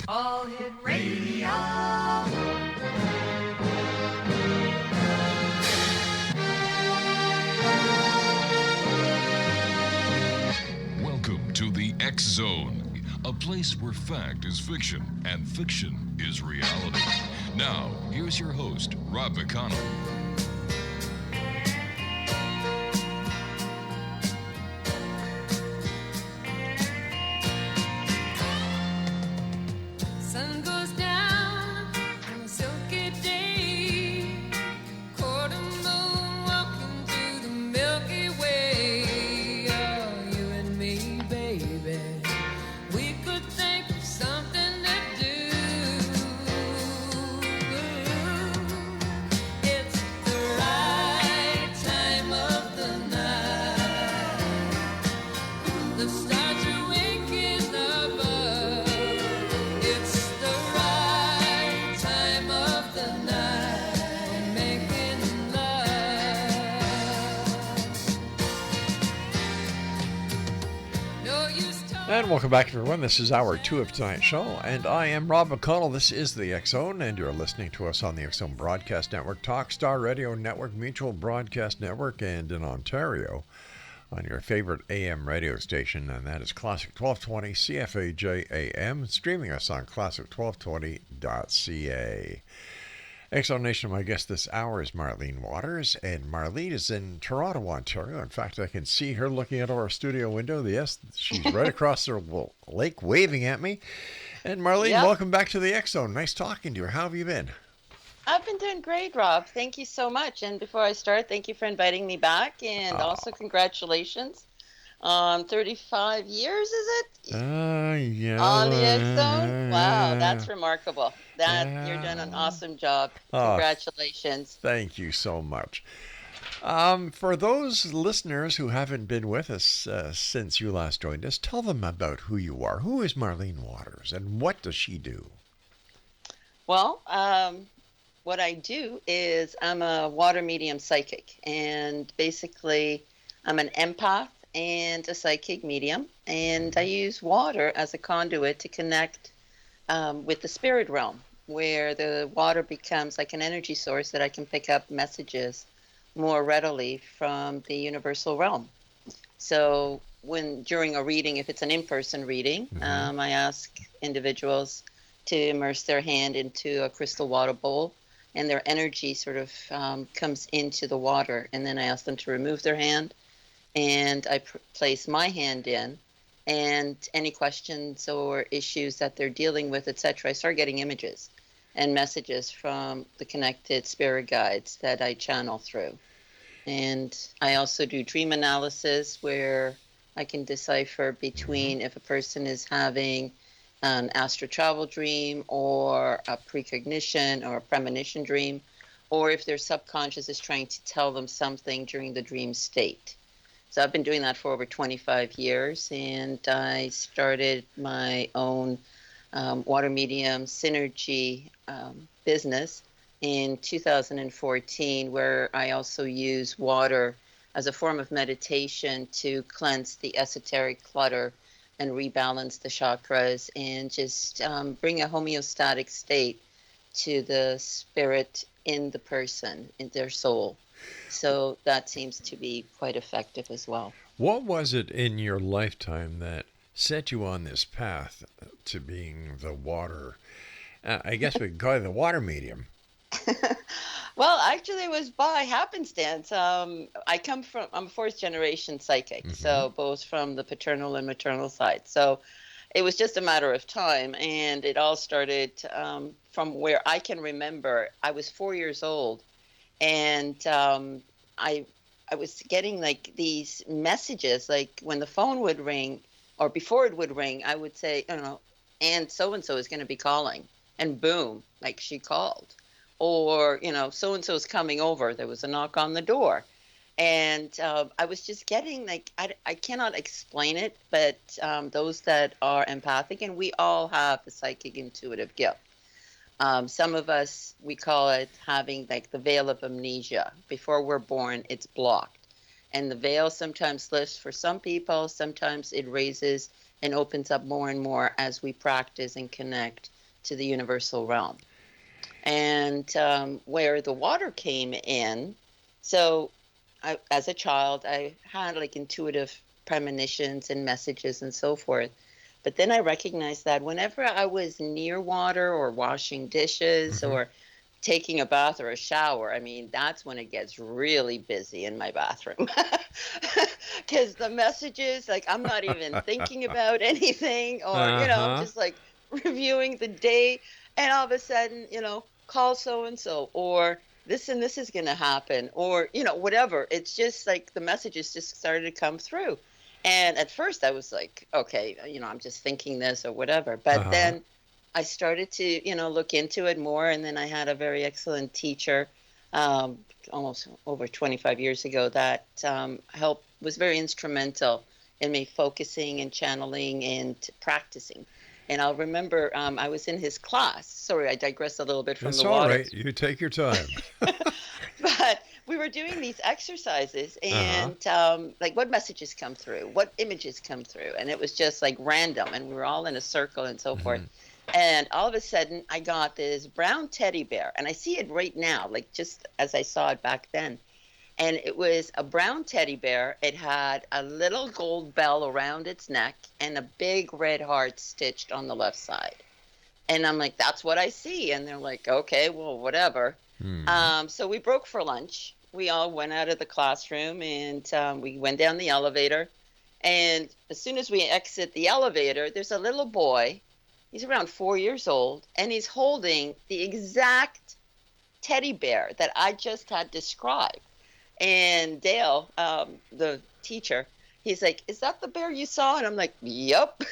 All Hit Radio. Welcome to the X Zone, a place where fact is fiction and fiction is reality. Now, here's your host, Rob McConnell. Sun goes down on a silky day. Quarter moon walking through the Milky Way. Oh, you and me, baby. We could think of something to do. It's the right time of the night. The stars are winking above. It's the right time of the night, making love. No use talking. And welcome back, everyone. This is hour 2 of tonight's show, and I am Rob McConnell. This is the X Zone, and you're listening to us on the X Zone Broadcast Network, Talkstar Radio Network, Mutual Broadcast Network, and in Ontario on your favorite AM radio station, and that is Classic 1220 CFAJ AM, streaming us on classic1220.ca. X Zone Nation, my guest this hour is Marlene Waters, and Marlene is in Toronto, Ontario. In fact, I can see her looking out of our studio window. Yes, she's right across the lake waving at me. And Marlene, Yep. welcome back to the X Zone. Nice talking to you. How have you been? I've been doing great, Rob. Thank you so much. And before I start, thank you for inviting me back. And also congratulations on 35 years, is it? Yeah. On the X Zone? Wow, that's remarkable. You're doing an awesome job. Oh, Congratulations. Thank you so much. For those listeners who haven't been with us since you last joined us, tell them about who you are. Who is Marlene Waters, and what does she do? Well, what I do is I'm a water medium psychic. And basically, I'm an empath and a psychic medium. And I use water as a conduit to connect with the spirit realm, where the water becomes like an energy source that I can pick up messages more readily from the universal realm. So during a reading, if it's an in-person reading, I ask individuals to immerse their hand into a crystal water bowl, and their energy sort of comes into the water. And then I ask them to remove their hand, and I place my hand in, and any questions or issues that they're dealing with, etc., I start getting images and messages from the connected spirit guides that I channel through. And I also do dream analysis, where I can decipher between if a person is having an astral travel dream or a precognition or a premonition dream, or if their subconscious is trying to tell them something during the dream state. So I've been doing that for over 25 years, and I started my own water medium synergy business in 2014, where I also use water as a form of meditation to cleanse the esoteric clutter and rebalance the chakras, and just bring a homeostatic state to the spirit in the person, in their soul. So that seems to be quite effective as well. What was it in your lifetime that set you on this path to being the water? I guess we could call it the water medium. Well, actually, it was by happenstance. I'm a fourth generation psychic, so both from the paternal and maternal side. So it was just a matter of time, and it all started from where I can remember. I was 4 years old, and I was getting like these messages, like when the phone would ring, or before it would ring, I would say, and so is going to be calling, and boom, like she called. Or, so-and-so is coming over. There was a knock on the door. And I was just getting, like, I cannot explain it, but those that are empathic, and we all have the psychic intuitive gift. Some of us, we call it having, like, the veil of amnesia. Before we're born, it's blocked. And the veil sometimes lifts for some people. Sometimes it raises and opens up more and more as we practice and connect to the universal realm. And where the water came in, so as a child, I had like intuitive premonitions and messages and so forth. But then I recognized that whenever I was near water or washing dishes Mm-hmm. or taking a bath or a shower, I mean, that's when it gets really busy in my bathroom. Because the messages, like, I'm not even thinking about anything, or, I'm Uh-huh. just like reviewing the day, and all of a sudden, call so and so, or this and this is going to happen, or, whatever. It's just like the messages just started to come through. And at first I was like, okay, I'm just thinking this or whatever. But Uh-huh. then I started to, look into it more. And then I had a very excellent teacher, um, almost over 25 years ago, that was very instrumental in me focusing and channeling and practicing. And I'll remember I was in his class. Sorry, I digress a little bit from It's the all water. right. You take your time. But we were doing these exercises, Uh-huh. and like, what messages come through, what images come through, and it was just like random, and we were all in a circle and so forth. Mm-hmm. And all of a sudden I got this brown teddy bear, and I see it right now, like just as I saw it back then. And it was a brown teddy bear. It had a little gold bell around its neck and a big red heart stitched on the left side. And I'm like, that's what I see. And they're like, okay, well, whatever. Mm-hmm. So we broke for lunch. We all went out of the classroom, and we went down the elevator. And as soon as we exit the elevator, there's a little boy. He's around 4 years old, and he's holding the exact teddy bear that I just had described. And Dale, the teacher, he's like, "Is that the bear you saw?" And I'm like, "Yep."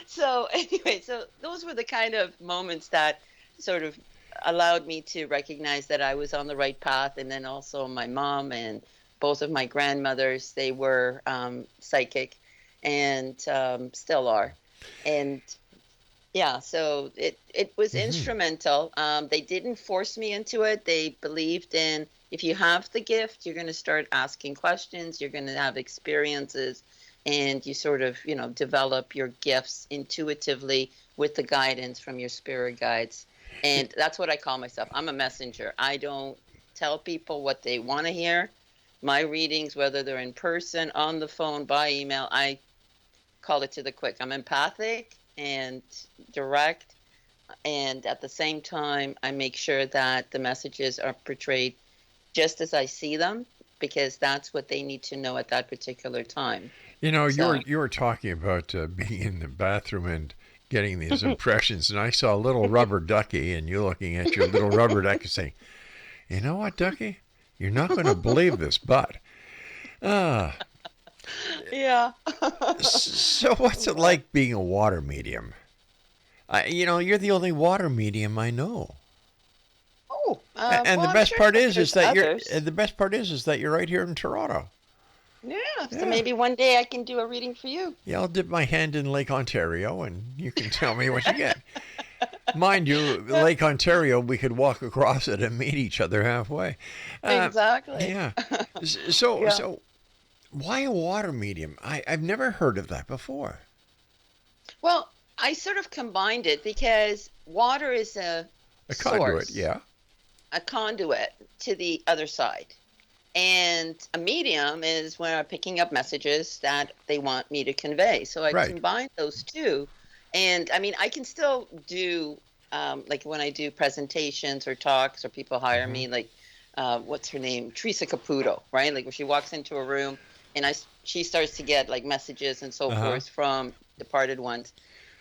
So anyway, so those were the kind of moments that sort of allowed me to recognize that I was on the right path. And then also my mom and both of my grandmothers, they were psychic, and still are. And yeah, so it was Mm-hmm. instrumental. They didn't force me into it. They believed in, if you have the gift, you're going to start asking questions, you're going to have experiences, and you sort of, develop your gifts intuitively with the guidance from your spirit guides. And that's what I call myself. I'm a messenger. I don't tell people what they want to hear. My readings, whether they're in person, on the phone, by email, I call it to the quick. I'm empathic and direct, and at the same time I make sure that the messages are portrayed just as I see them, because that's what they need to know at that particular time. You were So you were talking about being in the bathroom and getting these impressions, and I saw a little rubber ducky, and you looking at your little rubber ducky, saying, "You know what, ducky? You're not going to believe this, but ah." yeah. So what's it like being a water medium? You're the only water medium I know. Oh, And well, the I'm best sure part that is there's that you're others. the best part is that you're right here in Toronto. Yeah, so Yeah. maybe one day I can do a reading for you. Yeah, I'll dip my hand in Lake Ontario and you can tell me what you get. Mind you, Lake Ontario, we could walk across it and meet each other halfway. Uh, Exactly. yeah. So, Yeah. so why a water medium? I've never heard of that before. Well, I sort of combined it because water is a A conduit, source, yeah. a conduit to the other side. And a medium is where I'm picking up messages that they want me to convey. So I Right. combined those two. And I mean, I can still do, like when I do presentations or talks, or people hire Hmm. me, like, what's her name? Teresa Caputo, right? Like, when she walks into a room and she starts to get like messages and so Uh-huh. forth from departed ones.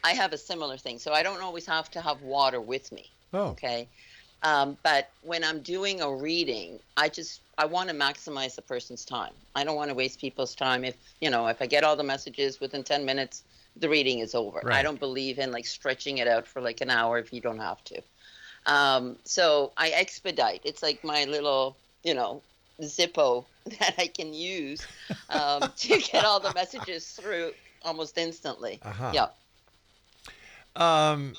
I have a similar thing. So I don't always have to have water with me. Oh, Okay. But when I'm doing a reading, I want to maximize the person's time. I don't want to waste people's time. If I get all the messages within 10 minutes, the reading is over. I right. don't believe in like stretching it out for like an hour if you don't have to. So I expedite. It's like my little, Zippo that I can use to get all the messages through almost instantly. Uh-huh. Yeah. Um,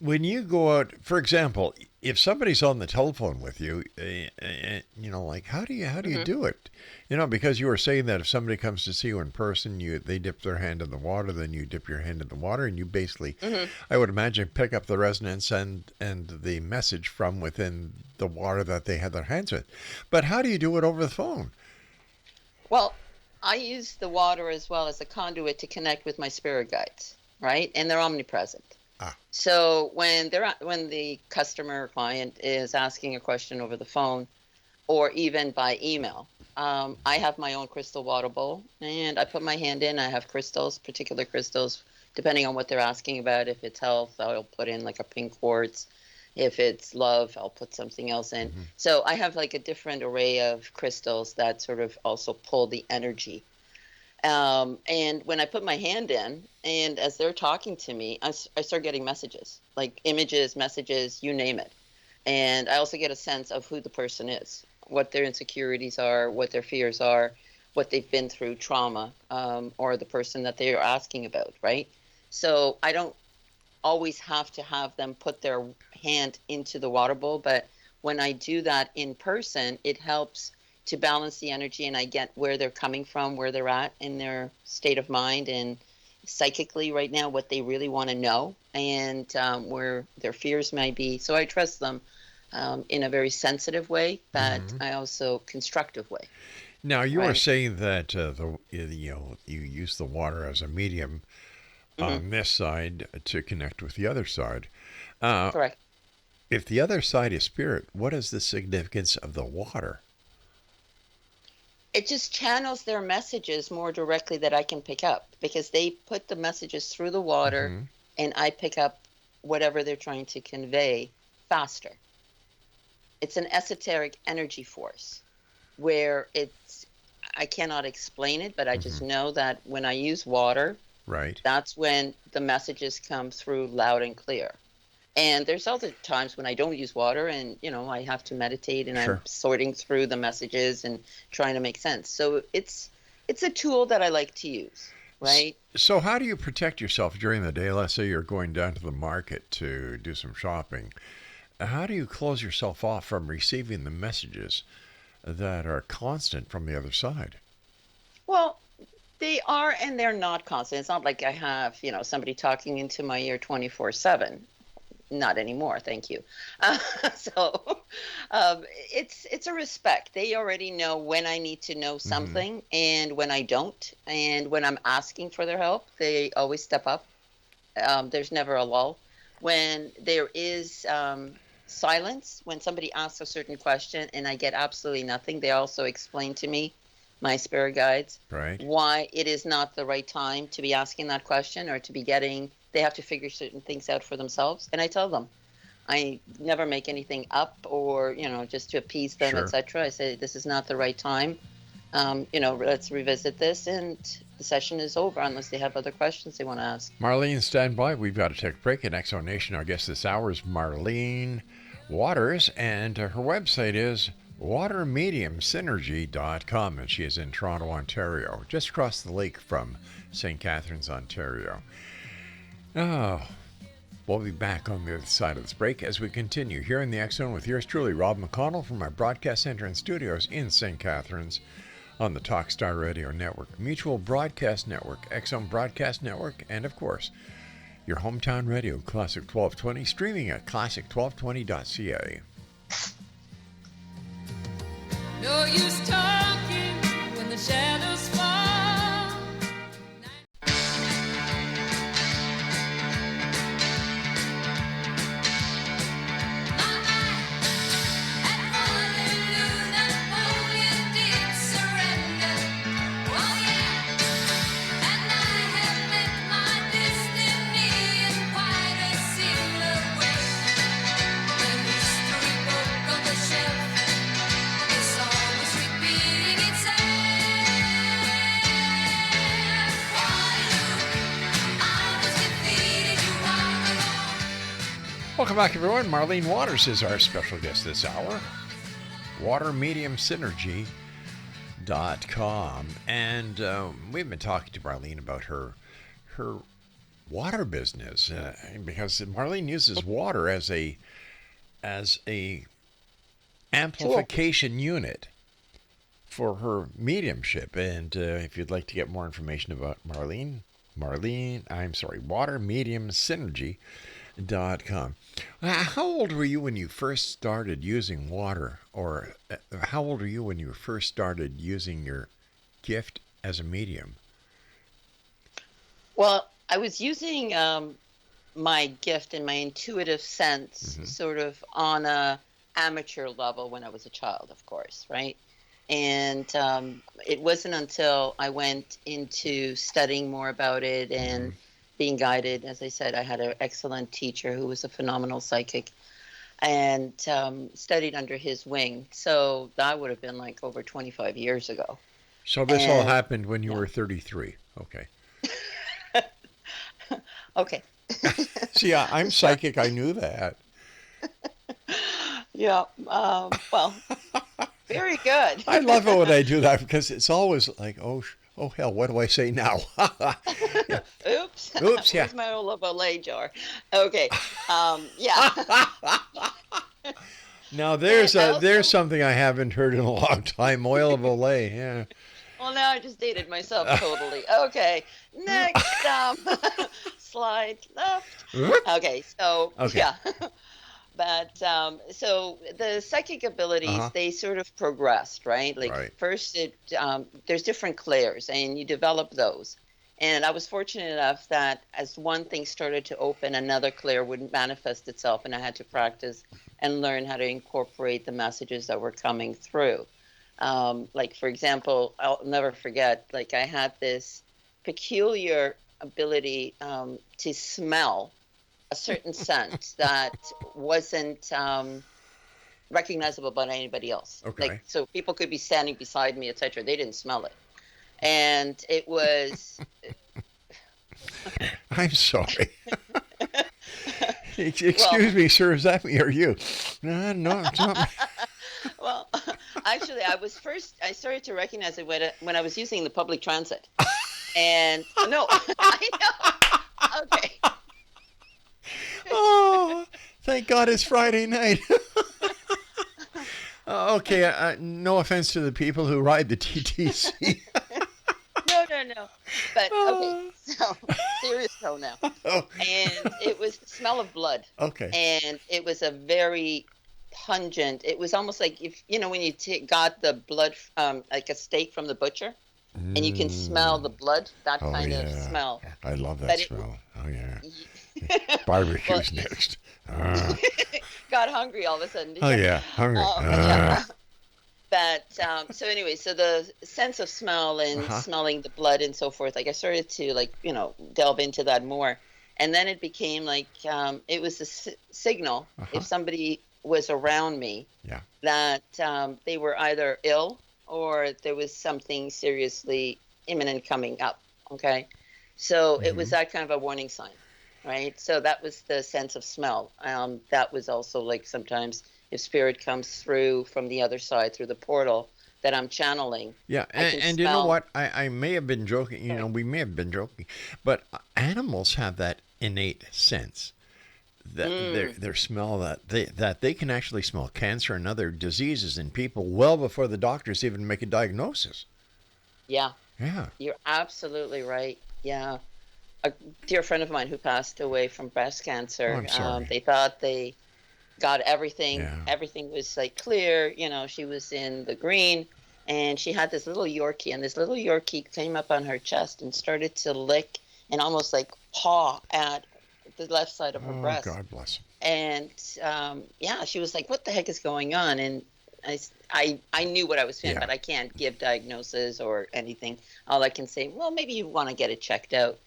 when you go out, for example, if somebody's on the telephone with you, like how do you Hmm. do it? Because you were saying that if somebody comes to see you in person, they dip their hand in the water, then you dip your hand in the water, and you basically, Hmm. I would imagine, pick up the resonance and the message from within the water that they had their hands with. But how do you do it over the phone? Well, I use the water as well as a conduit to connect with my spirit guides, right? And they're omnipresent. Ah, So when the customer or client is asking a question over the phone or even by email, I have my own crystal water bowl and I put my hand in. I have crystals, particular crystals, depending on what they're asking about. If it's health, I'll put in like a pink quartz. If it's love, I'll put something else in. hmm, So I have like a different array of crystals that sort of also pull the energy. And when I put my hand in, and as they're talking to me, I start getting messages, like images, messages, you name it. And I also get a sense of who the person is, what their insecurities are, what their fears are, what they've been through, trauma, or the person that they are asking about, right? So I don't always have to have them put their hand into the water bowl, but when I do that in person, it helps to balance the energy and I get where they're coming from, where they're at in their state of mind and psychically right now, what they really want to know and where their fears may be. So I trust them in a very sensitive way, but hmm. I also constructive way, Now you were right? saying that you use the water as a medium Hmm. on this side to connect with the other side. Uh, Correct. if the other side is spirit, what is the significance of the water? It just channels their messages more directly that I can pick up because they put the messages through the water Hmm. and I pick up whatever they're trying to convey faster. It's an esoteric energy force where I cannot explain it, but I Hmm. just know that when I use water, Right. that's when the messages come through loud and clear. And there's other times when I don't use water and, I have to meditate and I'm Sure. sorting through the messages and trying to make sense. So it's a tool that I like to use, right? So, how do you protect yourself during the day? Let's say you're going down to the market to do some shopping. How do you close yourself off from receiving the messages that are constant from the other side? Well, they are and they're not constant. It's not like I have, somebody talking into my ear 24/7. Not anymore, thank you. Uh, so it's a respect. They already know when I need to know Hmm. something and when I don't. And when I'm asking for their help, they always step up. There's never a lull. When there is silence, when somebody asks a certain question and I get absolutely nothing, they also explain to me, my spirit guides, Right. why it is not the right time to be asking that question or to be getting, they have to figure certain things out for themselves. And I tell them, I never make anything up or, just to appease them, Sure. etc. I say, this is not the right time. Let's revisit this. And the session is over unless they have other questions they want to ask. Marlene, stand by. We've got to take a break in Exo Nation. Our guest this hour is Marlene Waters, and her website is watermediumsynergy.com, and she is in Toronto, Ontario, just across the lake from St. Catharines, Ontario. Oh, we'll be back on the other side of this break as we continue here in the X Zone with yours truly, Rob McConnell, from our broadcast center and studios in St. Catharines on the Talkstar Radio Network, Mutual Broadcast Network, X Zone Broadcast Network, and of course, your hometown radio, Classic 1220, streaming at classic1220.ca. No use talking when the shadows fall. Welcome back, everyone. Marlene Waters is our special guest this hour. WaterMediumSynergy.com. And we've been talking to Marlene about her water business because Marlene uses water as a as a Tool. amplification unit for her mediumship. And if you'd like to get more information about watermediumsynergy.com. How old were you when you first started using water? Or how old were you when you first started using your gift as a medium? Well, I was using my gift and my intuitive sense sort of on a amateur level when I was a child, of course, right? And it wasn't until I went into studying more about it and being guided. As I said, I had an excellent teacher who was a phenomenal psychic, and studied under his wing. So that would have been like over 25 years ago. So this all And happened when you yeah. were 33. Okay. Okay. See, I'm psychic. I knew that. Yeah. Well, very good. I love it when I do that because it's always like, oh hell, what do I say now? Yeah. Oops. Oops, yeah. Where's my old Olay jar? Okay. Yeah. Now And I also, there's something I haven't heard in a long time. Oil of Olay. Yeah. well, now I just dated myself totally. Okay. Next, slide left. Okay. So, Okay. yeah. But so the psychic abilities, they sort of progressed, right? Like Right. first, there's different clairs, and you develop those. And I was fortunate enough that as one thing started to open, another clair would manifest itself, and I had to practice and learn how to incorporate the messages that were coming through. Like for example, I'll never forget. Like I had this peculiar ability to smell a certain scent that wasn't recognizable by anybody else. Okay. Like, so people could be standing beside me, etc. They didn't smell it, and it was. I'm sorry. Well, Excuse me, sir. Is that me or you? No, it's not me. well, actually, I started to recognize it when I was using the public transit, and no, I know. Okay. Oh, thank God it's Friday night. Okay, no offense to the people who ride the TTC. No. But okay, so serious tone now. Oh, And it was the smell of blood. okay. And it was a very pungent. It was almost like if when you got the blood, like a steak from the butcher, and you can smell the blood. That Oh, kind of yeah. smell. I love that But smell. Oh, yeah. well, Barbecue's next. got hungry all of a sudden. Did Oh, you? yeah. Hungry. Yeah. But so anyway, so the sense of smell and smelling the blood and so forth, like I started to delve into that more, and then it became like it was a signal if somebody was around me Yeah. that they were either ill or there was something seriously imminent coming up. Okay, so it was that kind of a warning sign, right? So that was the sense of smell. That was also like sometimes if spirit comes through from the other side through the portal that I'm channeling. Yeah, I can and you know smell. what? I may have been joking, we may have been joking, but animals have that innate sense that their smell that they can actually smell cancer and other diseases in people well before the doctors even make a diagnosis. Yeah, Yeah. you're absolutely right. Yeah. A dear friend of mine who passed away from breast cancer, Oh, I'm sorry. they thought they got everything. Yeah. Everything was like clear. She was in the green, and she had this little Yorkie, and this little Yorkie came up on her chest and started to lick and almost like paw at the left side of her Oh, breast. God bless him. And yeah, she was like, "What the heck is going on?" And I knew what I was feeling, Yeah. but I can't give diagnosis or anything. All I can say, well, maybe you want to get it checked out.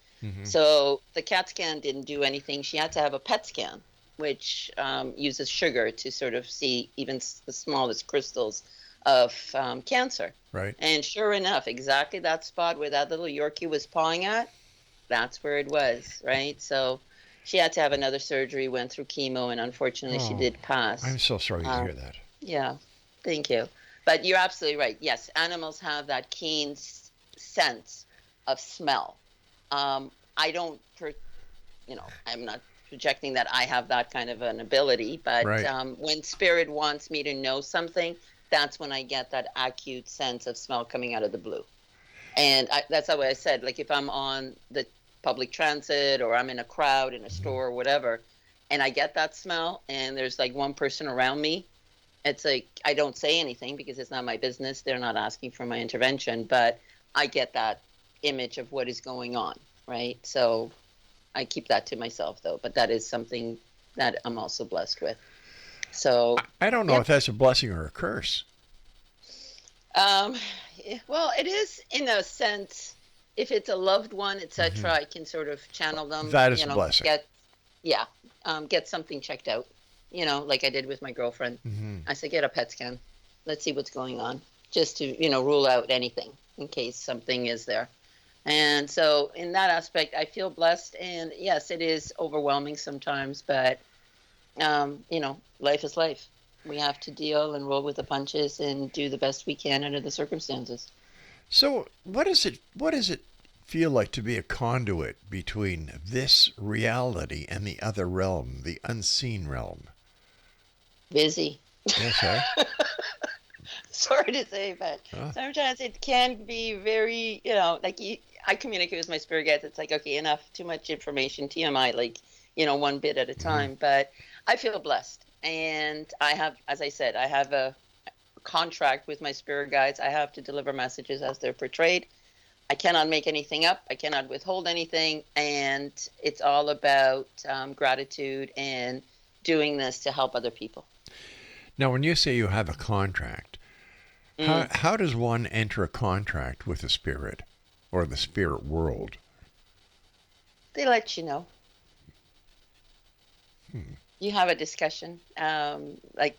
So the CAT scan didn't do anything. She had to have a PET scan, which uses sugar to sort of see even the smallest crystals of cancer. Right. And sure enough, exactly that spot where that little Yorkie was pawing at, that's where it was, right? So she had to have another surgery, went through chemo, and unfortunately she Oh, did pass. I'm so sorry to hear that. Yeah, thank you. But you're absolutely right. Yes, animals have that keen sense of smell. I don't, I'm not projecting that I have that kind of an ability, but Right. when spirit wants me to know something, that's when I get that acute sense of smell coming out of the blue. And that's the way I said, like if I'm on the public transit or I'm in a crowd in a store or whatever, and I get that smell and there's like one person around me, it's like I don't say anything because it's not my business. They're not asking for my intervention, but I get that image of what is going on, right? So I keep that to myself though, but that is something that I'm also blessed with. So I don't know yeah. if that's a blessing or a curse. Um, well, it is in a sense. If it's a loved one, etc., I can sort of channel them. That is a blessing. Get something checked out. Like I did with my girlfriend. I said, get a PET scan. Let's see what's going on, just to rule out anything in case something is there. And so, in that aspect, I feel blessed. And yes, it is overwhelming sometimes, but life is life. We have to deal and roll with the punches and do the best we can under the circumstances. So, what does it feel like to be a conduit between this reality and the other realm, the unseen realm? Busy. Yes, sir. Sorry to say, but sometimes it can be very, I communicate with my spirit guides. It's like, okay, enough, too much information, TMI, like, one bit at a time. But I feel blessed. And I have, as I said, I have a contract with my spirit guides. I have to deliver messages as they're portrayed. I cannot make anything up. I cannot withhold anything. And it's all about gratitude and doing this to help other people. Now, when you say you have a contract, how does one enter a contract with a spirit or the spirit world? They let you know. You have a discussion. Like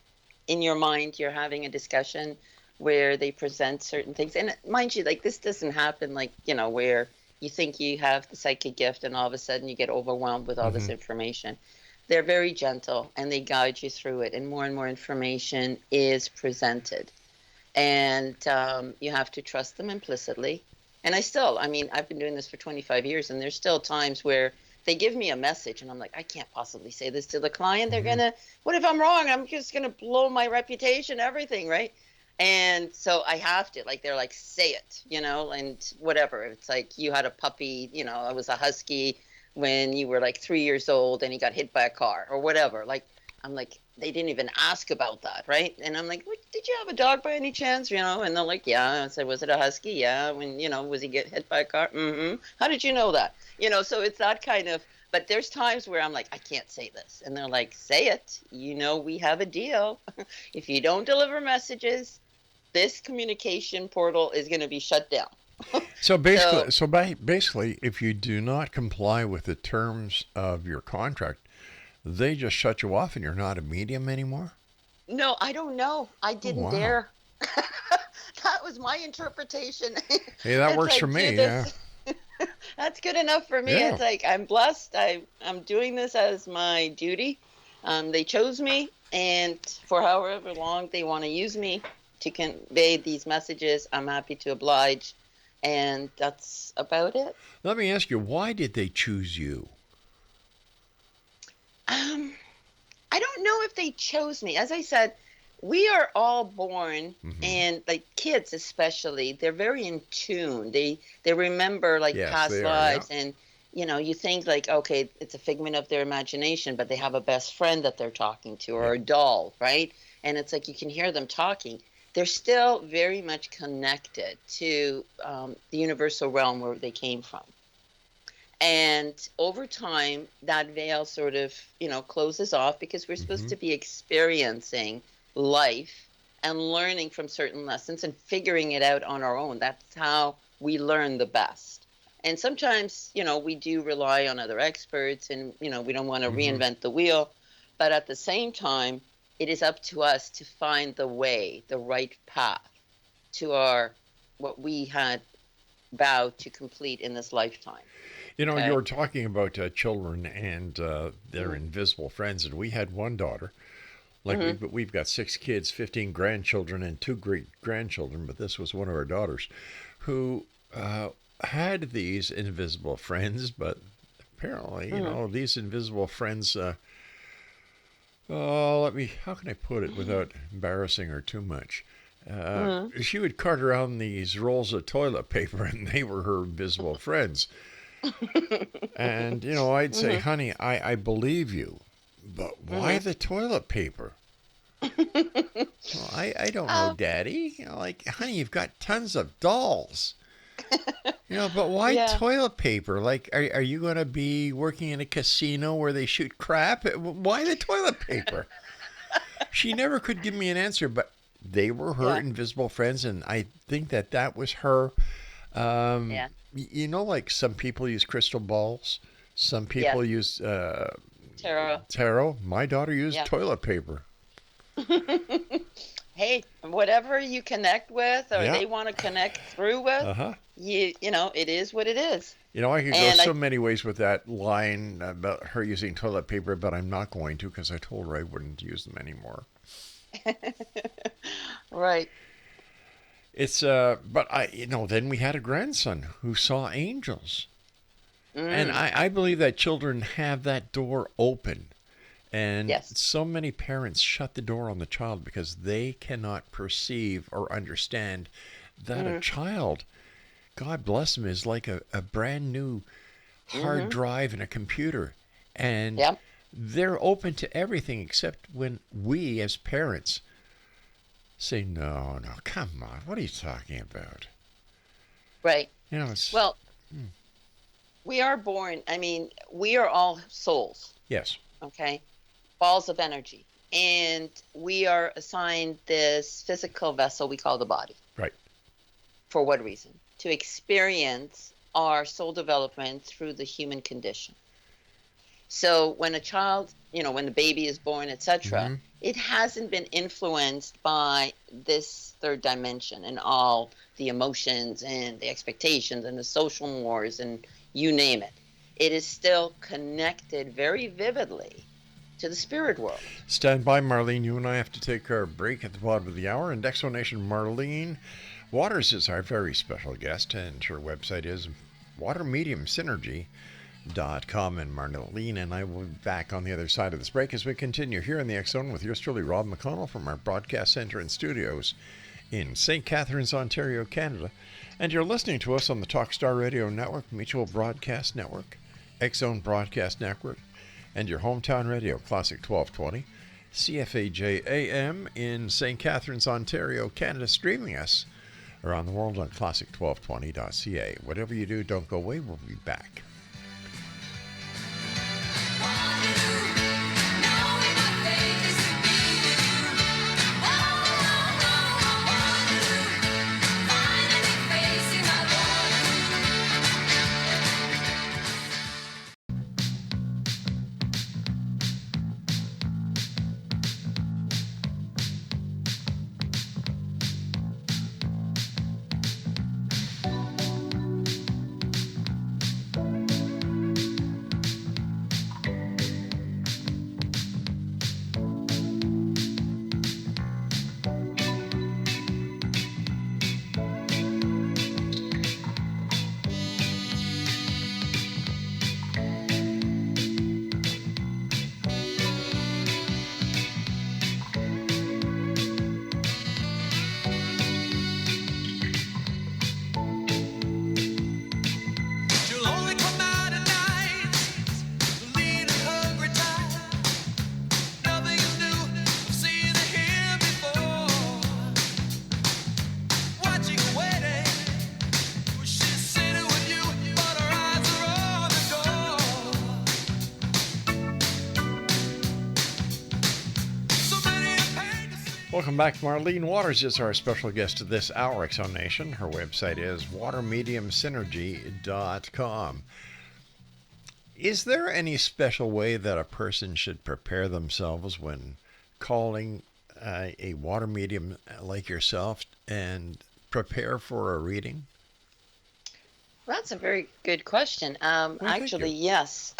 in your mind, you're having a discussion where they present certain things. And mind you, like this doesn't happen like, where you think you have the psychic gift and all of a sudden you get overwhelmed with all this information. They're very gentle and they guide you through it. And more information is presented. And you have to trust them implicitly. And I've been doing this for 25 years and there's still times where they give me a message and I'm like, I can't possibly say this to the client. They're what if I'm wrong? I'm just going to blow my reputation, everything, right? And so I have to, like, they're like, say it, and whatever. It's like you had a puppy, it was a husky when you were like 3 years old and he got hit by a car or whatever. Like, I'm like, they didn't even ask about that, right? And I'm like, did you have a dog by any chance, And they're like, yeah. I said, was it a husky? Yeah. When, was he get hit by a car? Mm-hmm. How did you know that? So it's that kind of, but there's times where I'm like, I can't say this. And they're like, say it. We have a deal. If you don't deliver messages, this communication portal is going to be shut down. So basically, if you do not comply with the terms of your contract, they just shut you off and you're not a medium anymore? No, I don't know. I didn't wow. dare. That was my interpretation. Hey, that works for me, yeah. That's good enough for me. Yeah. It's like, I'm blessed. I'm doing this as my duty. They chose me, and for however long they want to use me to convey these messages, I'm happy to oblige. And that's about it. Let me ask you, why did they choose you? I don't know if they chose me. As I said, we are all born, and like kids especially, they're very in tune. They remember like past lives, and you think like, okay, it's a figment of their imagination, but they have a best friend that they're talking to or a doll, right? And it's like you can hear them talking. They're still very much connected to the universal realm where they came from. And over time, that veil sort of, closes off because we're supposed to be experiencing life and learning from certain lessons and figuring it out on our own. That's how we learn the best. And sometimes, we do rely on other experts and, we don't want to reinvent the wheel. But at the same time, it is up to us to find the way, the right path to what we had vowed to complete in this lifetime. You were talking about children and their invisible friends, and we had one daughter. Like we've got 6 kids, 15 grandchildren, and 2 great-grandchildren, but this was one of our daughters, who had these invisible friends, but apparently, Mhm. these invisible friends. How can I put it without embarrassing her too much? Mhm. She would cart around these rolls of toilet paper, and they were her invisible friends. And, I'd say, Mhm. honey, I believe you, but why Mhm. the toilet paper? Well, I don't know, Oh, Daddy. Like, honey, you've got tons of dolls. But why yeah. toilet paper? Like, are you going to be working in a casino where they shoot crap? Why the toilet paper? She never could give me an answer, but they were her Yeah. invisible friends, and I think that was her. Yeah. Like some people use crystal balls, some people Yes. use Tarot. tarot. My daughter used Yeah. toilet paper. Hey, whatever you connect with or Yeah. they want to connect through with, Uh huh. it is what it is. I could go And so many ways with that line about her using toilet paper, but I'm not going to because I told her I wouldn't use them anymore. right. But then we had a grandson who saw angels. And Mm. I believe that children have that door open. And Yes. so many parents shut the door on the child because they cannot perceive or understand that a Mm. child, God bless them, is like a brand new hard Mhm. drive in a computer. And Yep. they're open to everything except when we as parents say, no, no, come on, what are you talking about? Right. It's, Well, we are born, I mean, we are all souls, yes, okay? Balls of energy. And we are assigned this physical vessel we call the body. right. For what reason? To experience our soul development through the human condition. So when a child, when the baby is born, etc., Mm-hmm. it hasn't been influenced by this third dimension and all the emotions and the expectations and the social mores and you name it. It is still connected very vividly to the spirit world. Stand by, Marlene. You and I have to take our break at the bottom of the hour. And Exonation Marlene Waters is our very special guest, and her website is watermediumsynergy.com. And Marlene and I will be back on the other side of this break as we continue here in the X Zone with yours truly, Rob McConnell, from our broadcast center and studios in St. Catharines, Ontario, Canada. And you're listening to us on the Talkstar Radio Network, Mutual Broadcast Network, X Zone Broadcast Network, and your hometown radio, Classic 1220, CFAJ AM in St. Catharines, Ontario, Canada, streaming us around the world on classic1220.ca. Whatever you do, don't go away. We'll be back. Welcome back. Marlene Waters is our special guest this hour, Exxon Nation. Her website is watermediumsynergy.com. Is there any special way that a person should prepare themselves when calling a water medium like yourself and prepare for a reading? Well, that's a very good question. Well, thank Actually, you. yes.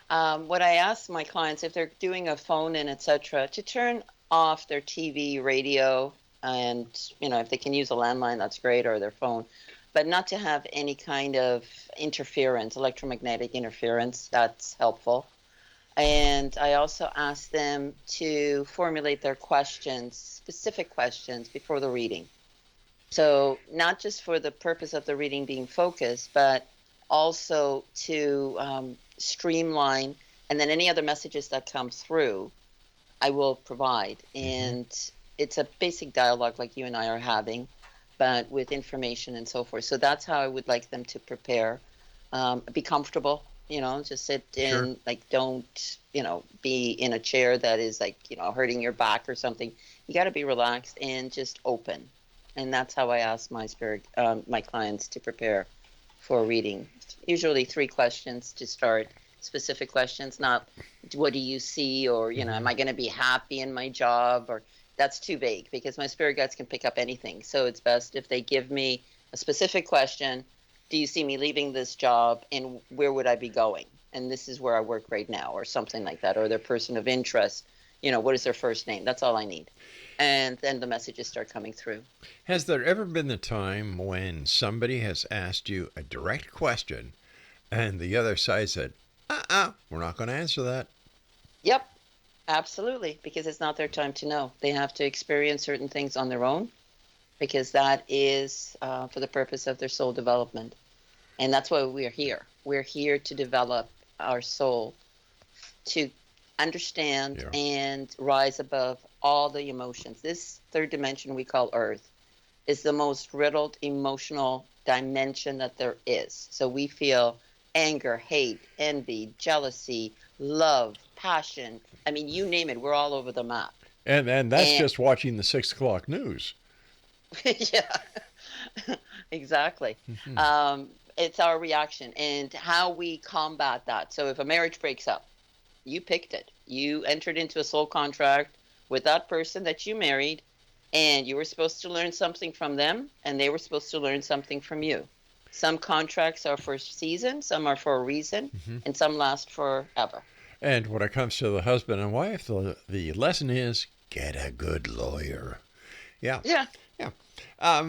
What I ask my clients, if they're doing a phone in, etc., to turn off their TV, radio, and if they can use a landline, that's great, or their phone. but not to have any kind of interference, electromagnetic interference. That's helpful. And I also ask them to formulate their questions, specific questions, before the reading. So not just for the purpose of the reading being focused, but also to streamline, and then any other messages that come through, I will provide. And it's a basic dialogue like you and I are having, but with information and so forth. So that's how I would like them to prepare. Be comfortable, just sit Sure. in, like, don't, be in a chair that is like, hurting your back or something. You got to be relaxed and just open. And that's how I ask my clients to prepare for reading. Usually 3 questions to start, specific questions, not what do you see, or, am I going to be happy in my job, or that's too vague, because my spirit guides can pick up anything. So it's best if they give me a specific question. Do you see me leaving this job, and where would I be going? And this is where I work right now, or something like that, or their person of interest. What is their first name? That's all I need. And then the messages start coming through. Has there ever been the time when somebody has asked you a direct question and the other side said, we're not going to answer that? Yep, absolutely, because it's not their time to know. They have to experience certain things on their own, because that is for the purpose of their soul development. And that's why we're here. We're here to develop our soul, to understand and rise above all the emotions. This 3rd dimension we call Earth is the most riddled emotional dimension that there is. So we feel anger, hate, envy, jealousy, love, passion. I mean, you name it, we're all over the map. And that's just watching the 6 o'clock news. Yeah, exactly. It's our reaction and how we combat that. So if a marriage breaks up, you picked it. You entered into a soul contract with that person that you married, and you were supposed to learn something from them, and they were supposed to learn something from you. Some contracts are for a season, some are for a reason, and some last forever. And when it comes to the husband and wife, the lesson is get a good lawyer. Yeah. Yeah. Yeah.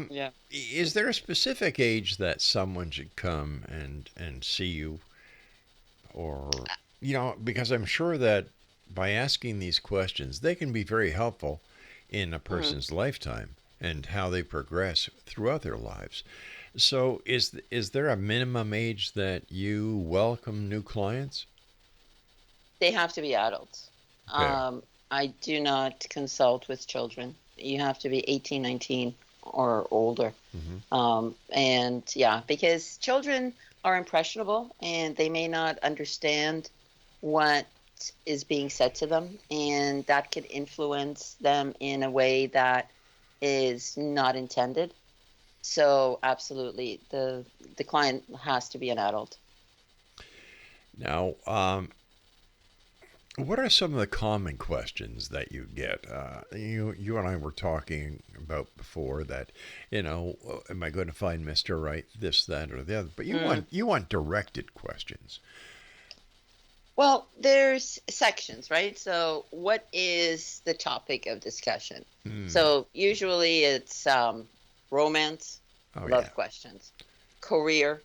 Yeah. Is there a specific age that someone should come and see you? Or, because I'm sure that by asking these questions, they can be very helpful in a person's lifetime and how they progress throughout their lives. So is there a minimum age that you welcome new clients? They have to be adults. Okay. I do not consult with children. You have to be 18, 19 or older. And yeah, because children are impressionable and they may not understand what is being said to them, and that could influence them in a way that is not intended. So absolutely, the client has to be an adult. Now, what are some of the common questions that you get? You and I were talking about before that, am I going to find Mr. Right, this, that, or the other? But you want directed questions. Well, there's sections, right? So what is the topic of discussion? So usually it's romance, love questions, career,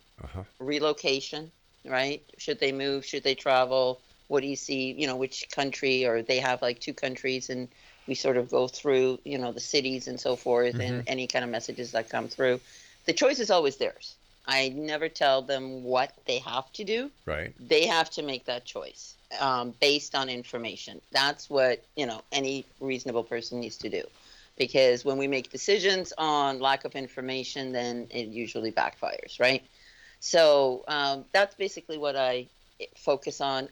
relocation, right? Should they move? Should they travel? What do you see? Which country, or they have like 2 countries, and we sort of go through, the cities and so forth, and any kind of messages that come through. The choice is always theirs. I never tell them what they have to do. Right. They have to make that choice based on information. That's what, any reasonable person needs to do. Because when we make decisions on lack of information, then it usually backfires, right? So that's basically what I focus on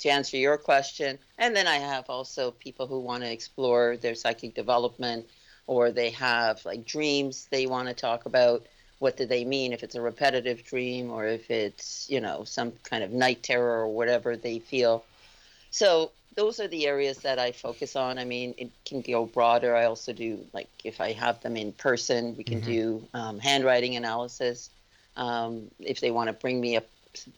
to answer your question. And then I have also people who want to explore their psychic development, or they have like dreams they want to talk about. What do they mean? If it's a repetitive dream, or if it's, some kind of night terror or whatever they feel. So those are the areas that I focus on. I mean, it can go broader. I also do, like, if I have them in person, we can do handwriting analysis. If they want to bring me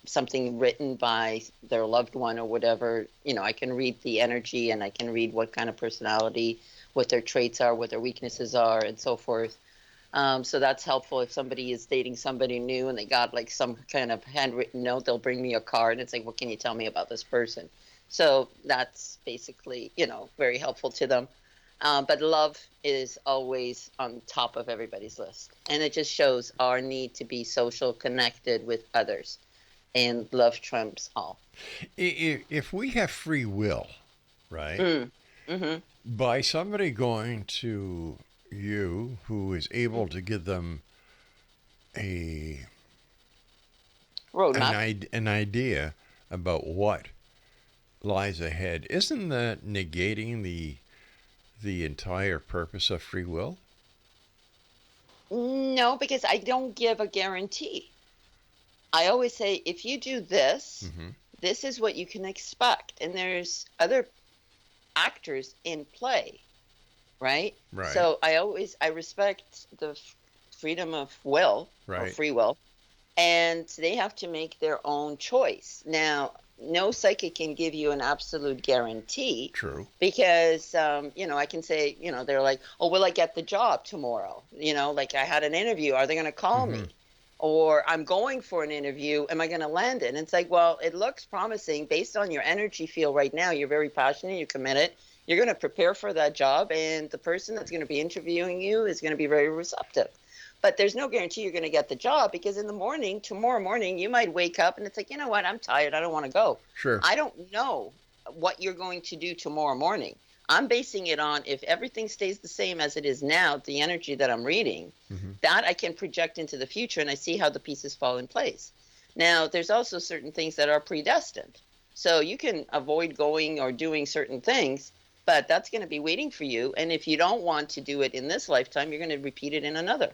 something written by their loved one or whatever, I can read the energy, and I can read what kind of personality, what their traits are, what their weaknesses are, and so forth. So that's helpful if somebody is dating somebody new and they got like some kind of handwritten note. They'll bring me a card and it's like, what can you tell me about this person? So that's basically, very helpful to them. But love is always on top of everybody's list. And it just shows our need to be social, connected with others. And love trumps all. If we have free will, right, Mm-hmm. by somebody going to you who is able to give them a Roadmap. an idea about what lies ahead, isn't that negating the entire purpose of free will? No, because I don't give a guarantee. I always say, if you do this, Mm-hmm. this is what you can expect. And there's other actors in play, right? Right. So I respect the freedom of will or Right. free will, and they have to make their own choice. Now, no psychic can give you an absolute guarantee True. because, I can say, they're like, oh, will I get the job tomorrow? Like I had an interview. Are they going to call Mm-hmm. me? Or I'm going for an interview. Am I going to land it? And it's like, well, it looks promising based on your energy field right now. You're very passionate. You're committed. You're going to prepare for that job. And the person that's going to be interviewing you is going to be very receptive. But there's no guarantee you're going to get the job because in the morning, tomorrow morning, you might wake up and it's like, you know what? I'm tired. I don't want to go. Sure. I don't know what you're going to do tomorrow morning. I'm basing it on if everything stays the same as it is now, the energy that I'm reading, Mm-hmm. that I can project into the future and I see how the pieces fall in place. Now, there's also certain things that are predestined. So you can avoid going or doing certain things, but that's going to be waiting for you. And if you don't want to do it in this lifetime, you're going to repeat it in another.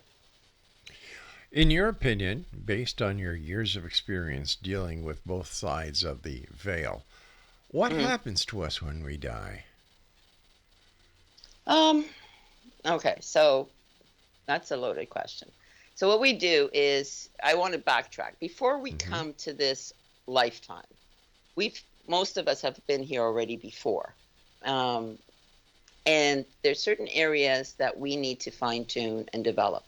In your opinion, based on your years of experience dealing with both sides of the veil, what happens to us when we die? Okay, so that's a loaded question. So what we do is I want to backtrack. Before we Mm-hmm. come to this lifetime, most of us have been here already before. And there's certain areas that we need to fine tune and develop.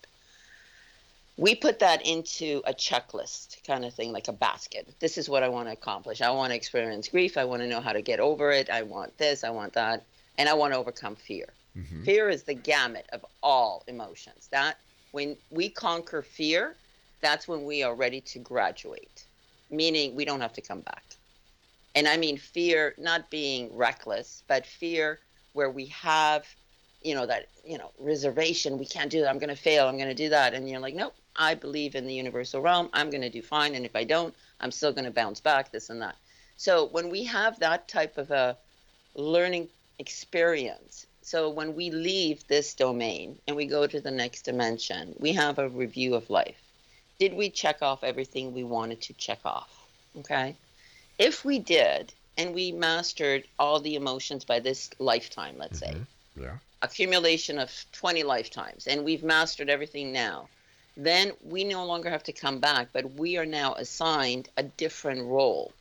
We put that into a checklist kind of thing, like a basket. This is what I want to accomplish. I want to experience grief. I want to know how to get over it. I want this. I want that. And I want to overcome fear. Mm-hmm. Fear is the gamut of all emotions. That when we conquer fear, that's when we are ready to graduate, meaning we don't have to come back. And I mean fear, not being reckless, but fear where we have, that, reservation. We can't do that. I'm going to fail. I'm going to do that. And you're like, nope, I believe in the universal realm. I'm going to do fine. And if I don't, I'm still going to bounce back, this and that. So when we have that type of a learning experience, so when we leave this domain and we go to the next dimension, we have a review of life. Did we check off everything we wanted to check off? Okay. If we did, and we mastered all the emotions by this lifetime, let's say, Yeah. accumulation of 20 lifetimes, and we've mastered everything now, then we no longer have to come back, but we are now assigned a different role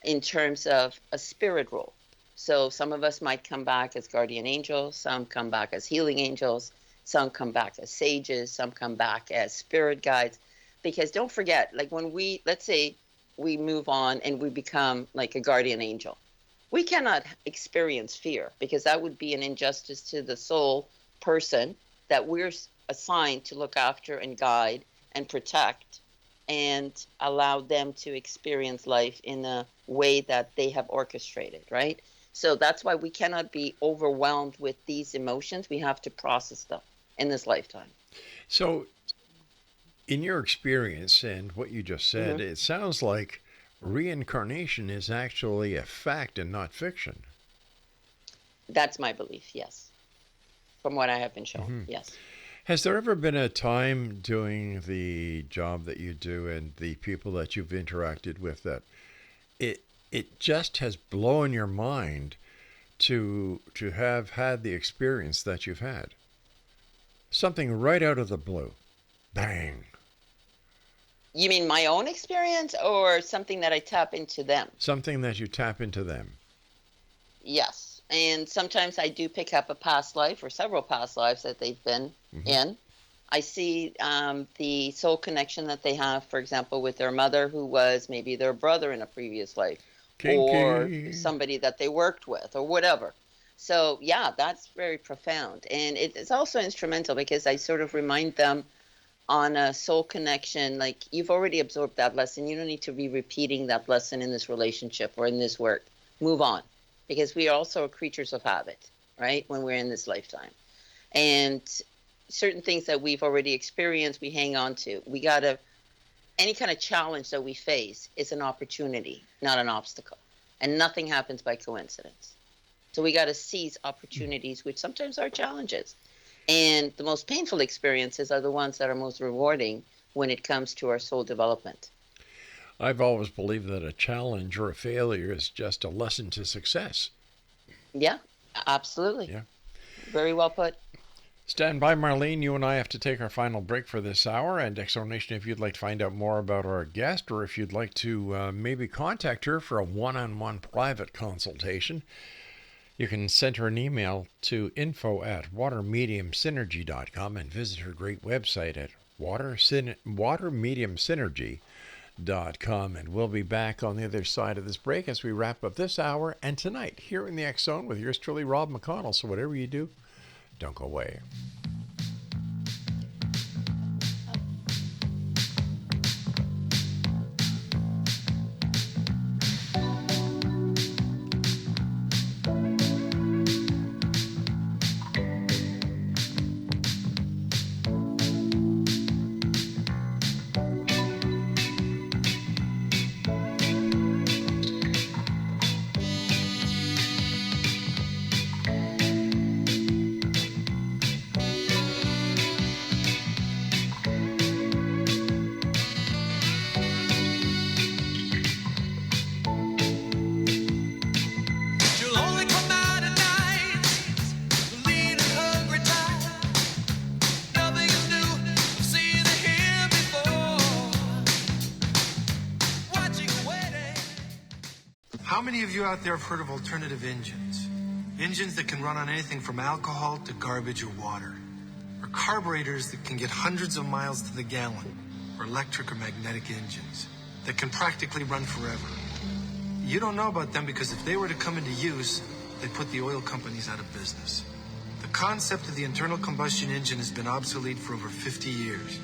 in terms of a spirit role. So some of us might come back as guardian angels, some come back as healing angels, some come back as sages, some come back as spirit guides. Because don't forget, like when let's say we move on and we become like a guardian angel, we cannot experience fear because that would be an injustice to the soul person that we're assigned to look after and guide and protect and allow them to experience life in a way that they have orchestrated, right? So that's why we cannot be overwhelmed with these emotions. We have to process them in this lifetime. So, in your experience and what you just said, it sounds like reincarnation is actually a fact and not fiction. That's my belief, yes. From what I have been shown, yes. Has there ever been a time doing the job that you do and the people that you've interacted with that it just has blown your mind to have had the experience that you've had? Something right out of the blue. Bang. You mean my own experience or something that I tap into them? Something that you tap into them. Yes. And sometimes I do pick up a past life or several past lives that they've been in. I see the soul connection that they have, for example, with their mother, who was maybe their brother in a previous life, or Kinky. somebody that they worked with, or whatever. So, yeah, that's very profound. And it's also instrumental because I sort of remind them on a soul connection, like, you've already absorbed that lesson. You don't need to be repeating that lesson in this relationship or in this work. Move on, because we are also creatures of habit, right? When we're in this lifetime. And certain things that we've already experienced, we hang on to. We got to, any kind of challenge that we face is an opportunity, not an obstacle. And nothing happens by coincidence. So we got to seize opportunities, which sometimes are challenges. And the most painful experiences are the ones that are most rewarding when it comes to our soul development. I've always believed that a challenge or a failure is just a lesson to success. Yeah, absolutely. Yeah. Very well put. Stand by, Marlene. You and I have to take our final break for this hour. And Exonation, if you'd like to find out more about our guest, or if you'd like to maybe contact her for a one-on-one private consultation, you can send her an email to info@watermediumsynergy.com and visit her great website at watermediumsynergy.com. And we'll be back on the other side of this break as we wrap up this hour and tonight here in the X Zone with yours truly, Rob McConnell. So whatever you do, don't go away. You'll only come out at night, lean and hungry tired. Nothing is new, I've seen it here before. Watching, waiting. How many of you out there have heard of alternative engines? Engines that can run on anything from alcohol to garbage or water. Or carburetors that can get hundreds of miles to the gallon. Or electric or magnetic engines that can practically run forever. You don't know about them because if they were to come into use, they'd put the oil companies out of business. The concept of the internal combustion engine has been obsolete for over 50 years.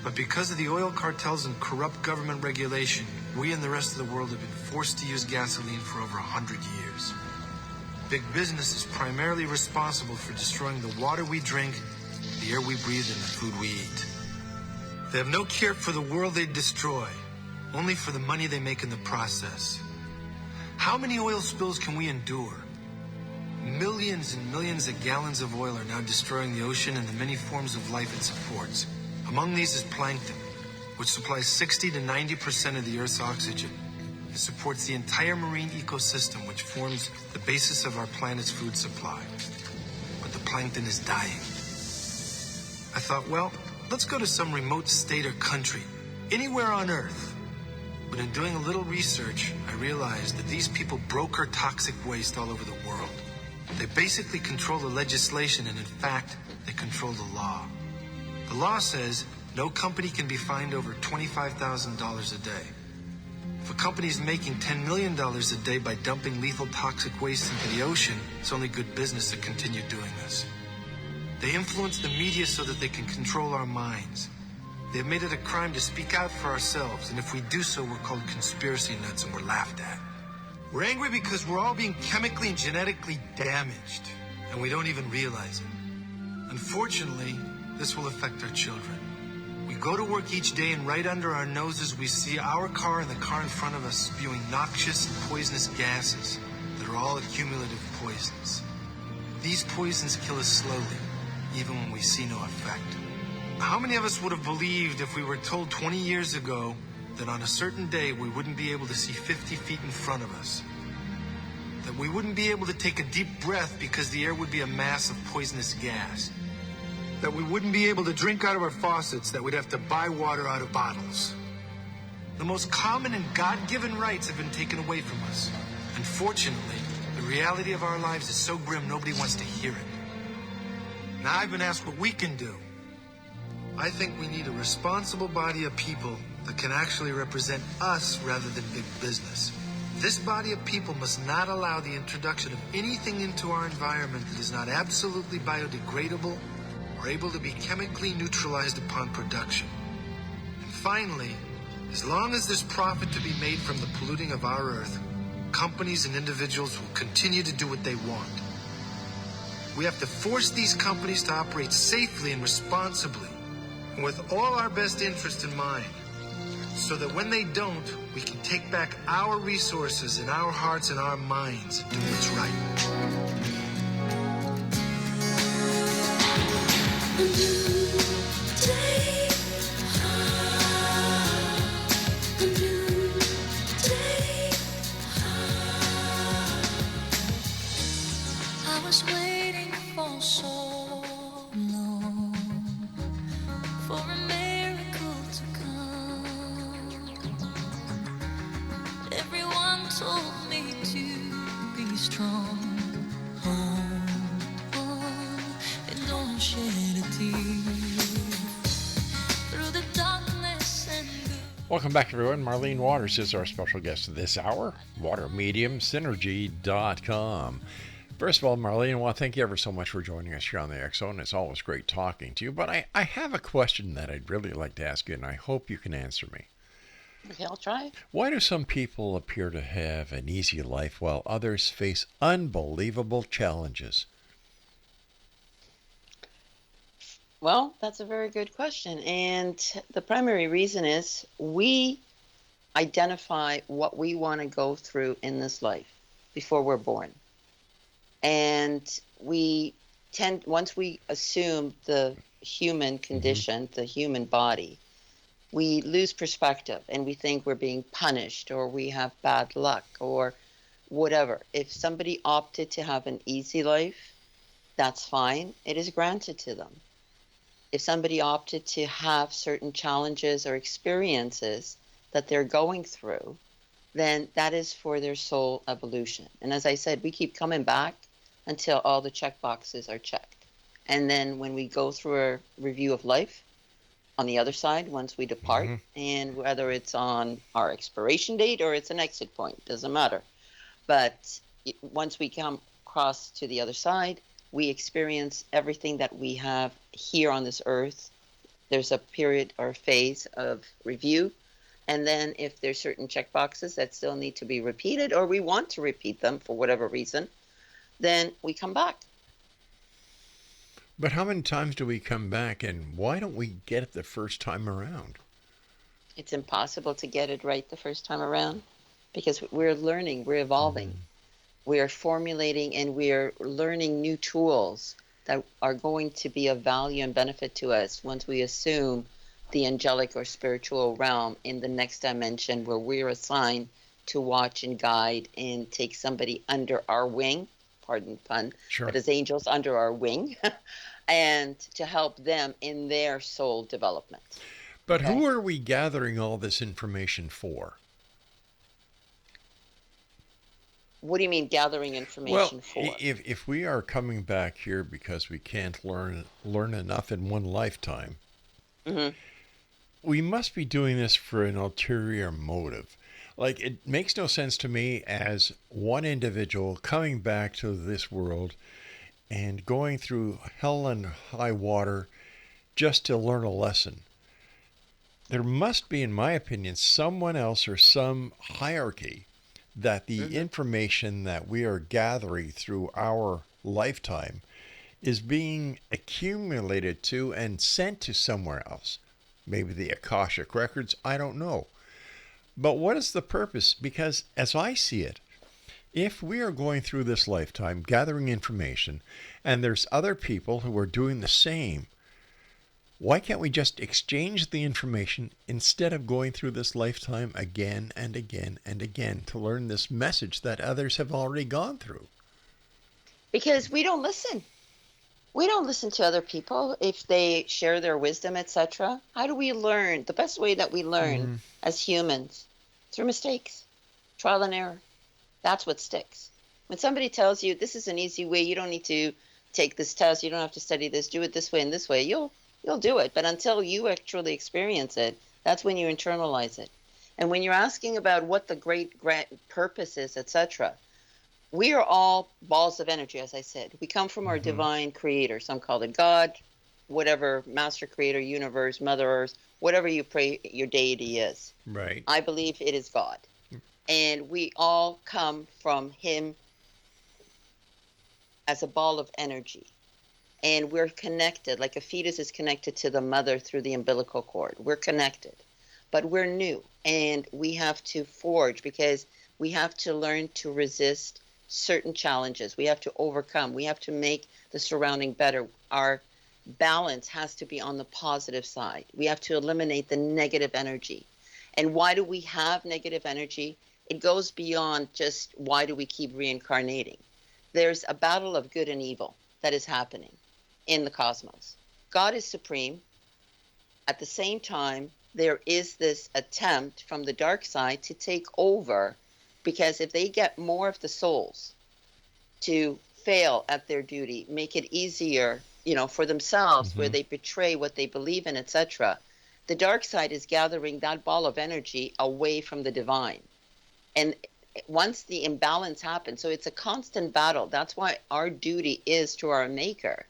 But because of the oil cartels and corrupt government regulation, we and the rest of the world have been forced to use gasoline for over 100 years. Big business is primarily responsible for destroying the water we drink, the air we breathe, and the food we eat. They have no care for the world they destroy, only for the money they make in the process. How many oil spills can we endure? Millions and millions of gallons of oil are now destroying the ocean and the many forms of life it supports. Among these is plankton, which supplies 60 to 90% of the Earth's oxygen. It supports the entire marine ecosystem, which forms the basis of our planet's food supply. But the plankton is dying. I thought, well, let's go to some remote state or country, anywhere on Earth. But in doing a little research, I realized that these people broker toxic waste all over the world. They basically control the legislation, and in fact, they control the law. The law says no company can be fined over $25,000 a day. If a company is making $10 million a day by dumping lethal toxic waste into the ocean, it's only good business to continue doing this. They influence the media so that they can control our minds. They've made it a crime to speak out for ourselves, and if we do so, we're called conspiracy nuts and we're laughed at. We're angry because we're all being chemically and genetically damaged, and we don't even realize it. Unfortunately, this will affect our children. We go to work each day, and right under our noses we see our car and the car in front of us spewing noxious and poisonous gases that are all cumulative poisons. These poisons kill us slowly, even when we see no effect. How many of us would have believed if we were told 20 years ago that on a certain day we wouldn't be able to see 50 feet in front of us? That we wouldn't be able to take a deep breath because the air would be a mass of poisonous gas? That we wouldn't be able to drink out of our faucets, that we'd have to buy water out of bottles? The most common and God-given rights have been taken away from us. Unfortunately, the reality of our lives is so grim nobody wants to hear it. Now I've been asked what we can do. I think we need a responsible body of people that can actually represent us rather than big business. This body of people must not allow the introduction of anything into our environment that is not absolutely biodegradable or able to be chemically neutralized upon production. And finally, as long as there's profit to be made from the polluting of our earth, companies and individuals will continue to do what they want. We have to force these companies to operate safely and responsibly, and with all our best interests in mind, so that when they don't, we can take back our resources and our hearts and our minds and do what's right. I was waiting for so long for a miracle to come. Everyone told me to be strong. Hold on and don't shed a tear through the darkness and good. Welcome back, everyone. Marlene Waters is our special guest this hour. WaterMediumSynergy.com. First of all, Marlene, I want to thank you ever so much for joining us here on the X-Zone. It's always great talking to you. But I have a question that I'd really like to ask you, and I hope you can answer me. Okay, I'll try. Why do some people appear to have an easy life while others face unbelievable challenges? Well, that's a very good question. And the primary reason is we identify what we want to go through in this life before we're born. And we tend, once we assume the human condition, the human body, we lose perspective and we think we're being punished or we have bad luck or whatever. If somebody opted to have an easy life, that's fine. It is granted to them. If somebody opted to have certain challenges or experiences that they're going through, then that is for their soul evolution. And as I said, we keep coming back until all the check boxes are checked. And then when we go through a review of life, on the other side, once we depart, and whether it's on our expiration date or it's an exit point, doesn't matter. But once we come across to the other side, we experience everything that we have here on this earth. There's a period or phase of review. And then if there's certain check boxes that still need to be repeated or we want to repeat them for whatever reason, then we come back. But how many times do we come back, and why don't we get it the first time around? It's impossible to get it right the first time around because we're learning, we're evolving. We are formulating and we are learning new tools that are going to be of value and benefit to us once we assume the angelic or spiritual realm in the next dimension where we're assigned to watch and guide and take somebody under our wing, pardon the pun, but as angels under our wing, and to help them in their soul development. But who are we gathering all this information for? What do you mean gathering information for? If we are coming back here because we can't learn enough in one lifetime, we must be doing this for an ulterior motive. Like, it makes no sense to me as one individual coming back to this world and going through hell and high water just to learn a lesson. There must be, in my opinion, someone else or some hierarchy that the information that we are gathering through our lifetime is being accumulated to and sent to somewhere else. Maybe the Akashic Records, I don't know. But what is the purpose? Because as I see it, if we are going through this lifetime gathering information and there's other people who are doing the same, why can't we just exchange the information instead of going through this lifetime again and again and again to learn this message that others have already gone through? Because we don't listen. We don't listen to other people if they share their wisdom, etc. How do we learn? The best way that we learn as humans, through mistakes, trial and error. That's what sticks. When somebody tells you this is an easy way, you don't need to take this test, you don't have to study this, do it this way and this way, you'll you'll do it. But until you actually experience it, that's when you internalize it. And when you're asking about what the great purpose is, etc., we are all balls of energy, as I said. We come from our Mm-hmm. divine creator. Some call it God, whatever, master creator, universe, Mother Earth, whatever you pray your deity is. Right. I believe it is God. And we all come from him as a ball of energy. And we're connected, like a fetus is connected to the mother through the umbilical cord. We're connected, but we're new, and we have to forge, because we have to learn to resist certain challenges. We have to overcome. We have to make the surrounding better. Our balance has to be on the positive side. We have to eliminate the negative energy. And why do we have negative energy? It goes beyond just why do we keep reincarnating. There's a battle of good and evil that is happening in the cosmos. God is supreme. At the same time, there is this attempt from the dark side to take over, because if they get more of the souls to fail at their duty, make it easier, for themselves, where Mm-hmm. they betray what they believe in, etc., the dark side is gathering that ball of energy away from the divine. And once the imbalance happens, so it's a constant battle. That's why our duty is to our maker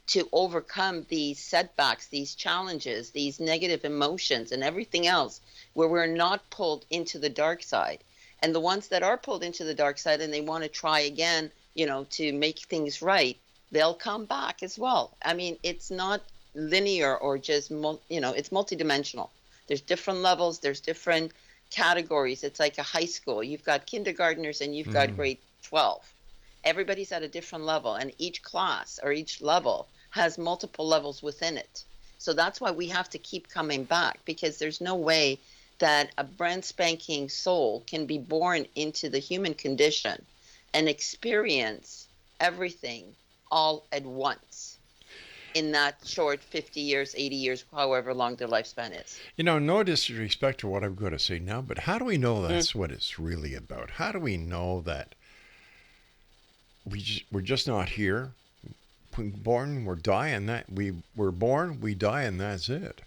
to overcome these setbacks, these challenges, these negative emotions, and everything else, where we're not pulled into the dark side. And the ones that are pulled into the dark side and they want to try again, to make things right, they'll come back as well. I mean, it's not linear or just, it's multidimensional. There's different levels, there's different categories. It's like a high school. You've got kindergartners and you've got Mm-hmm. grade 12. Everybody's at a different level, and each class or each level has multiple levels within it. So that's why we have to keep coming back, because there's no way that a brand spanking soul can be born into the human condition and experience everything all at once in that short 50 years, 80 years, however long their lifespan is. No disrespect to what I'm going to say now, but how do we know Mm. that's what it's really about? How do we know that we're just not here? We're born, we're dying. We're born, we die, and that's it.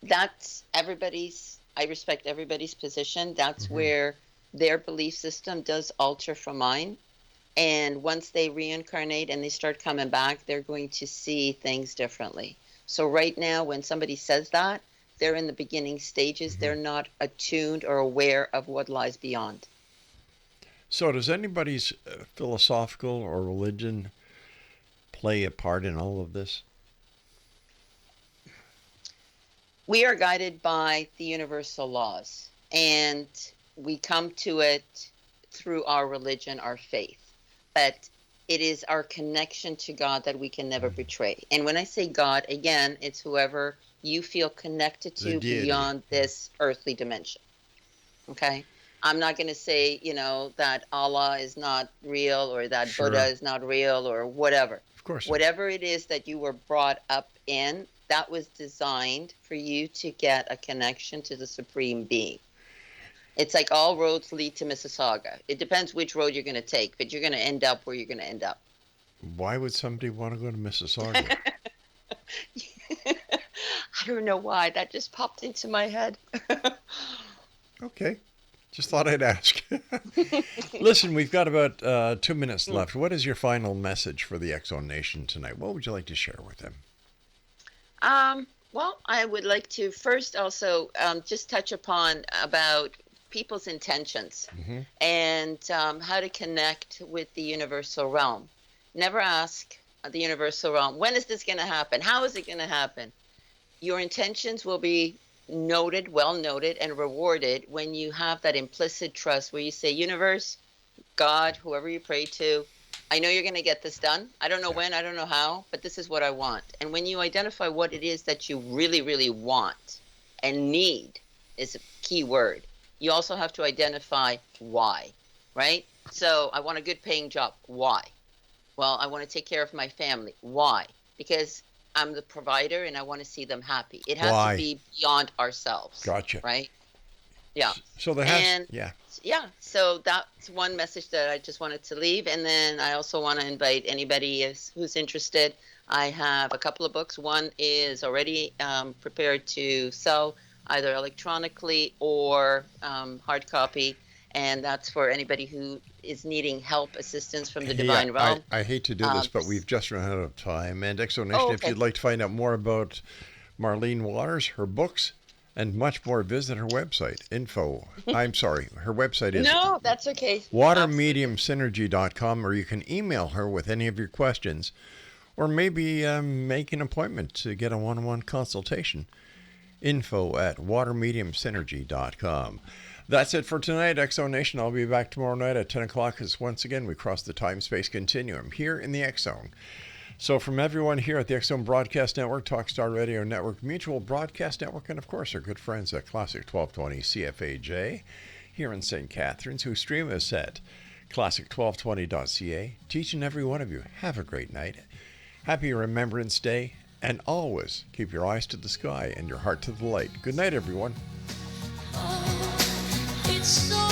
That's everybody's, I respect everybody's position. That's Mm-hmm. where their belief system does alter from mine. And once they reincarnate and they start coming back, they're going to see things differently. So right now, when somebody says that, they're in the beginning stages. Mm-hmm. They're not attuned or aware of what lies beyond. So, does anybody's philosophical or religion play a part in all of this? We are guided by the universal laws, and we come to it through our religion, our faith. But it is our connection to God that we can never betray. And when I say God, again, it's whoever you feel connected The to deity. beyond this earthly dimension. Okay? I'm not going to say, that Allah is not real, or that Sure. Buddha is not real, or whatever. Of course. Whatever it is that you were brought up in, that was designed for you to get a connection to the Supreme Being. It's like all roads lead to Mississauga. It depends which road you're going to take, but you're going to end up where you're going to end up. Why would somebody want to go to Mississauga? I don't know why. That just popped into my head. Okay. Just thought I'd ask. Listen, we've got about 2 minutes left. What is your final message for the X Zone Nation tonight? What would you like to share with them? Well, I would like to first also just touch upon about people's intentions Mm-hmm. and how to connect with the universal realm. Never ask the universal realm, when is this going to happen? How is it going to happen? Your intentions will be noted, well noted, and rewarded when you have that implicit trust where you say, universe, God, whoever you pray to, I know you're going to get this done. I don't know when, I don't know how, but this is what I want. And when you identify what it is that you really, really want and need is a key word. You also have to identify why, right? So I want a good paying job. Why? Well, I want to take care of my family. Why? Because I'm the provider and I want to see them happy. It has Why? to be beyond ourselves. Gotcha. Right? Yeah. So there has, And yeah. yeah, so that's one message that I just wanted to leave. And then I also want to invite anybody who's interested. I have a couple of books. One is already prepared to sell either electronically or hard copy. And that's for anybody who is needing help, assistance from the Hey, divine realm. I hate to do this, but we've just run out of time. And Oh, Exonation, if okay. you'd like to find out more about Marlene Waters, her books, and much more, visit her website. Her website is No, that's okay. Absolutely. watermediumsynergy.com, or you can email her with any of your questions, or maybe make an appointment to get a one-on-one consultation. info@watermediumsynergy.com. That's it for tonight, Exonation. I'll be back tomorrow night at 10 o'clock as once again we cross the time-space continuum here in the X Zone. So from everyone here at the X Zone Broadcast Network, Talkstar Radio Network, Mutual Broadcast Network, and of course our good friends at Classic 1220 CFAJ here in St. Catharines, who stream us at classic1220.ca. To each and every one of you, have a great night. Happy Remembrance Day, and always keep your eyes to the sky and your heart to the light. Good night, everyone. It's so